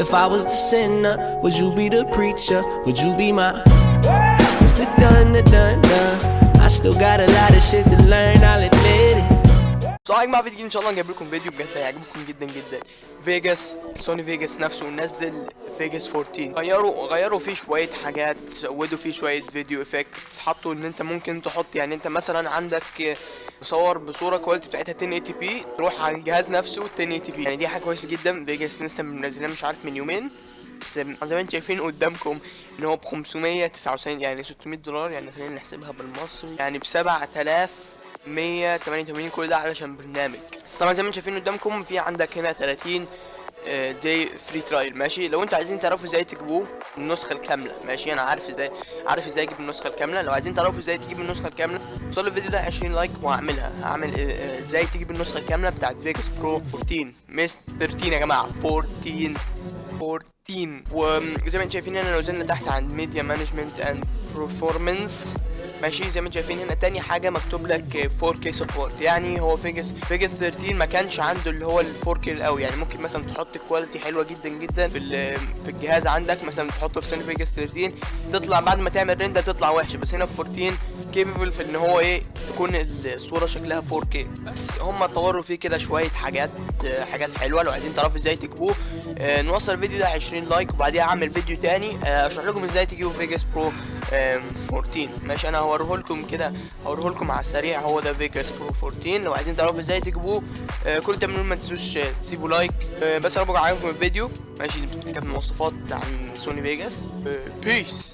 If I was the sinner, would you be the preacher? Would you be my what's the done? I still got a lot of shit to learn, I'll admit it. صحيح مع فيديو ان شاء الله جايب لكم فيديو بجد هيعجبكم جدا. فيجاس، سوني فيجاس نفسه نزل فيجاس 14، غيروا فيه شويه حاجات، زودوا فيه شويه فيديو افكتس، حطوا ان انت ممكن تحط يعني انت مثلا عندك مصور بصوره كواليتي بتاعتها 1080 بي تروح على الجهاز نفسه 1080 بي، يعني دي حاجه كويسه جدا. فيجاس لسه منزلها مش عارف من يومين، بس زي ما انتم شايفين قدامكم ان هو ب 599 يعني $600، يعني خلينا نحسبها بالمصري يعني ب 7188، كل ده علشان برنامج. طبعا زي ما انتم شايفين قدامكم في عندك هنا 30 داي فري ترايل. ماشي، لو انتوا عايزين تعرفوا ازاي تجيبوه النسخه الكامله، ماشي انا عارف ازاي اجيب النسخه الكامله. لو عايزين تعرفوا ازاي تجيب النسخه الكامله وصلوا الفيديو ده 20 لايك هعمل ازاي تجيب النسخه الكامله بتاعت فيجاس برو 14 مش 13 يا جماعه، 14. وزي ما انتم شايفين هنا لو نزلنا تحت عند ميديا مانجمنت اند برفورمانس، ماشي زي ما انتم شايفين هنا تاني حاجه مكتوب لك 4K سبورت. يعني هو فيجاس 13 ما كانش عنده اللي هو ال 4K القوي، يعني ممكن مثلا تحط كواليتي حلوه جدا في الجهاز عندك، مثلا تحطه في سوني فيجاس 13 تطلع بعد ما تعمل ريندر تطلع وحشه، بس هنا في 14 كيبل في ان هو يكون الصوره شكلها 4K. بس هم طوروا فيه كده شويه حاجات حلوه. لو عايزين تعرفوا ازاي تجيبوه نوصل الفيديو ده 20 لايك وبعديها اعمل فيديو تاني اشرح لكم ازاي تجيبوا فيجاس برو 14. ماشي انا هوريه لكم على السريع. هو ده فيجاس برو 14. لو عايزين تعرفوا ازاي تجيبوه كل تعملوا ما تنسوش تسيبوا لايك. بس انا بقى عجبكم الفيديو ماشي، دي كانت مواصفات عن سوني فيجاس. بيس.